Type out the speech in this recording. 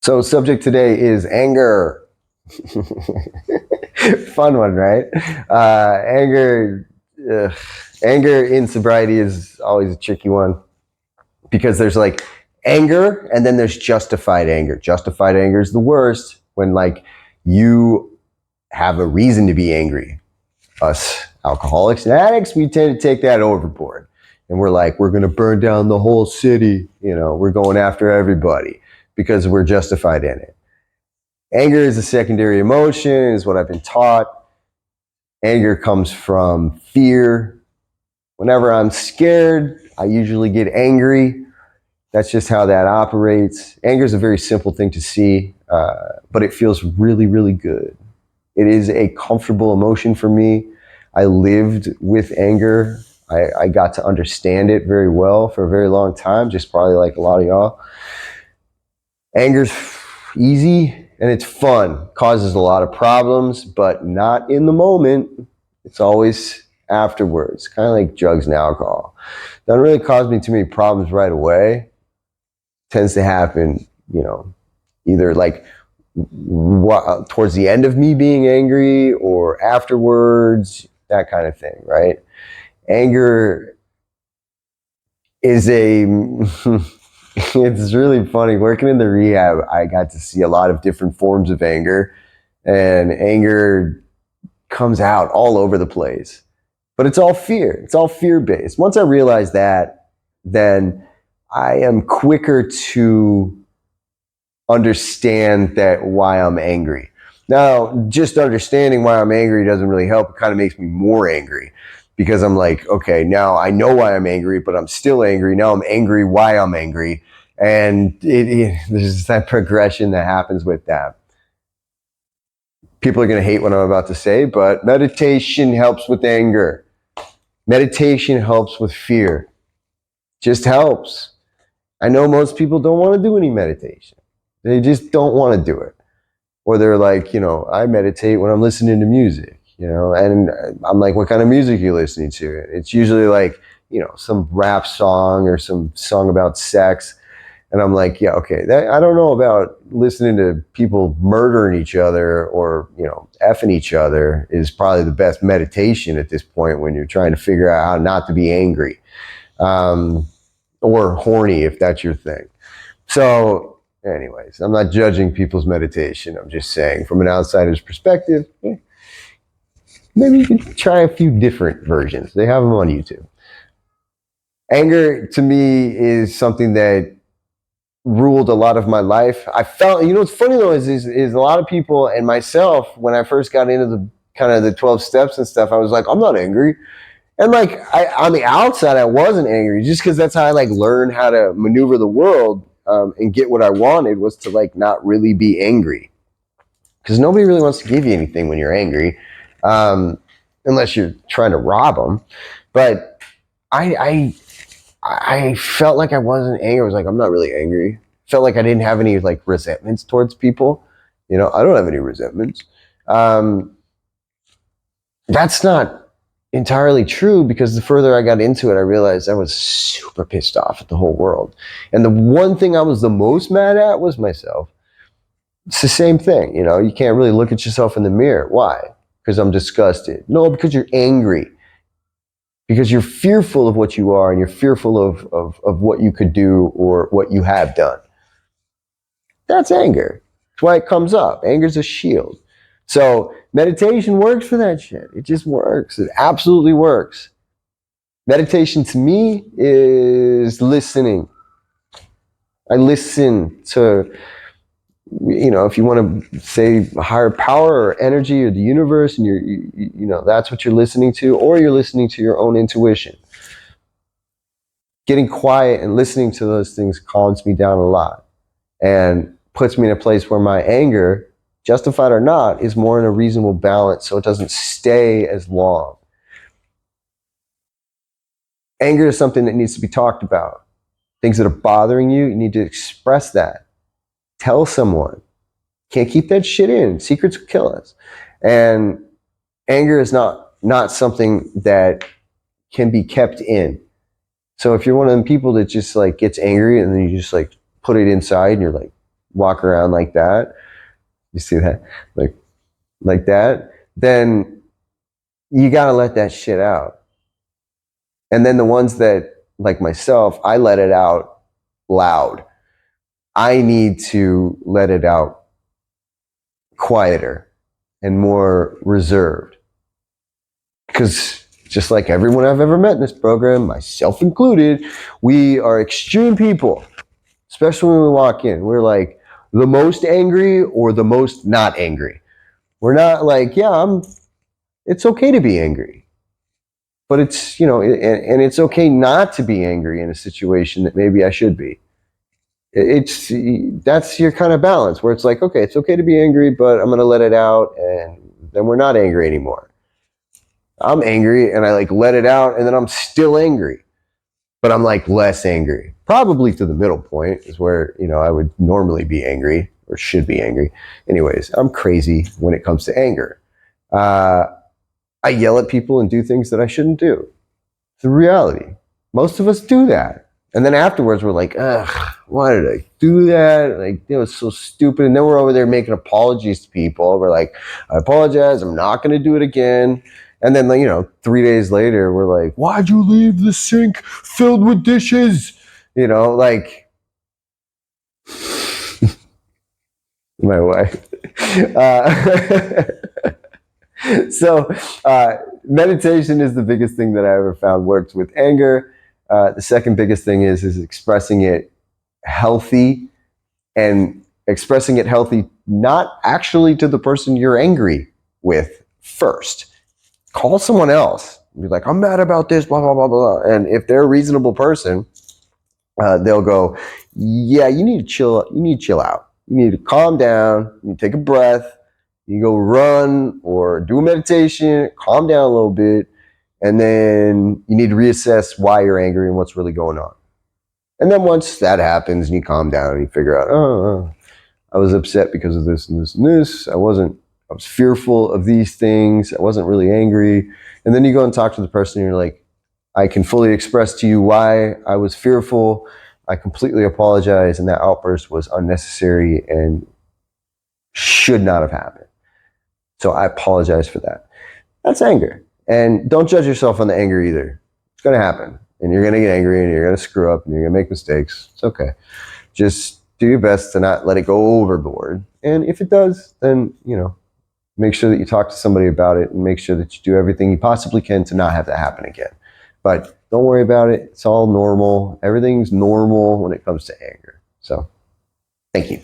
So, subject today is anger. Fun one, right? Anger. Ugh. Anger in sobriety is always a tricky one because there's like anger and then there's justified anger. Justified anger is the worst when like you have a reason to be angry. Us alcoholics and addicts, we tend to take that overboard. And we're like, we're going to burn down the whole city. You know, we're going after everybody because we're justified in it. Anger is a secondary emotion, is what I've been taught. Anger comes from fear. Whenever I'm scared, I usually get angry. That's just how that operates. Anger is a very simple thing to see, but it feels really, really good. It is a comfortable emotion for me. I lived with anger. I got to understand it very well for a very long time, just probably like a lot of y'all. Anger's easy and it's fun. Causes a lot of problems, but not in the moment. It's always afterwards, kind of like drugs and alcohol. Doesn't really cause me too many problems right away. Tends to happen, you know, either like towards the end of me being angry or afterwards, that kind of thing, right? Anger is a it's really funny. Working in the rehab, I got to see a lot of different forms of anger, and anger comes out all over the place. But it's all fear. It's all fear-based. Once I realize that, then I am quicker to understand that why I'm angry. Now, just understanding why I'm angry doesn't really help. It kind of makes me more angry because I'm like, okay, now I know why I'm angry, but I'm still angry. Now I'm angry why I'm angry. And there's that progression that happens with that. People are going to hate what I'm about to say, but meditation helps with anger. Meditation helps with fear. Just helps. I know most people don't want to do any meditation. They just don't want to do it. Or they're like, you know, I meditate when I'm listening to music, you know, and I'm like, what kind of music are you listening to? It's usually like, you know, some rap song or some song about sex. And I'm like, yeah, okay, I don't know about listening to people murdering each other or, you know, effing each other is probably the best meditation at this point when you're trying to figure out how not to be angry or horny, if that's your thing. So anyways, I'm not judging people's meditation. I'm just saying from an outsider's perspective, maybe you can try a few different versions. They have them on YouTube. Anger to me is something that ruled a lot of my life. I felt, you know, what's funny though is a lot of people and myself, when I first got into the kind of the 12 steps and stuff, I was like, I'm not angry. And like, on the outside, I wasn't angry just because that's how I like learned how to maneuver the world and get what I wanted was to like not really be angry. Because nobody really wants to give you anything when you're angry, unless you're trying to rob them. But I felt like I wasn't angry. I was like, I'm not really angry. Felt like I didn't have any like resentments towards people. You know, I don't have any resentments. That's not entirely true because the further I got into it, I realized I was super pissed off at the whole world. And the one thing I was the most mad at was myself. It's the same thing, you know, you can't really look at yourself in the mirror. Why? Because I'm disgusted. No, because you're angry. Because you're fearful of what you are and you're fearful of what you could do or what you have done. That's anger. That's why it comes up. Anger's a shield. So meditation works for that shit. It just works. It absolutely works. Meditation to me is listening. I listen to, you know, if you want to say higher power or energy or the universe, and you know, that's what you're listening to, or you're listening to your own intuition. Getting quiet and listening to those things calms me down a lot and puts me in a place where my anger, justified or not, is more in a reasonable balance so it doesn't stay as long. Anger is something that needs to be talked about. Things that are bothering you, you need to express that. Tell someone. Can't keep that shit in. Secrets will kill us. And anger is not something that can be kept in. So if you're one of them people that just like gets angry and then you just like put it inside and you're like walk around like that, you see that, like that, then you got to let that shit out. And then the ones that, like myself, I let it out loud. I need to let it out quieter and more reserved. Because just like everyone I've ever met in this program, myself included, we are extreme people, especially when we walk in. We're like the most angry or the most not angry. We're not like, yeah, it's okay to be angry. But it's, and it's okay not to be angry in a situation that maybe I should be. That's your kind of balance where it's like, okay, it's okay to be angry, but I'm going to let it out, and then we're not angry anymore. I'm angry and I like let it out, and then I'm still angry, but I'm like less angry. Probably to the middle point is where, I would normally be angry or should be angry. Anyways, I'm crazy when it comes to anger. I yell at people and do things that I shouldn't do. It's the reality. Most of us do that. And then afterwards, we're like, ugh, why did I do that? Like, it was so stupid. And then we're over there making apologies to people. We're like, I apologize. I'm not going to do it again. And then, 3 days later, we're like, why'd you leave the sink filled with dishes? Like, my wife. So, meditation is the biggest thing that I ever found works with anger. The second biggest thing is expressing it healthy, and expressing it healthy not actually to the person you're angry with first. Call someone else. Be like, I'm mad about this, blah, blah, blah, blah. And if they're a reasonable person, they'll go, yeah, you need to chill. You need to chill out. You need to calm down. You need to take a breath. You go run or do a meditation, calm down a little bit, and then you need to reassess why you're angry and what's really going on. And then once that happens and you calm down and you figure out, oh, I was upset because of this and this and this. I was fearful of these things. I wasn't really angry. And then you go and talk to the person and you're like, I can fully express to you why I was fearful. I completely apologize. And that outburst was unnecessary and should not have happened. So I apologize for that. That's anger. And don't judge yourself on the anger either. It's going to happen. And you're going to get angry and you're going to screw up and you're going to make mistakes. It's okay. Just do your best to not let it go overboard. And if it does, then, make sure that you talk to somebody about it and make sure that you do everything you possibly can to not have that happen again. But don't worry about it. It's all normal. Everything's normal when it comes to anger. So, thank you.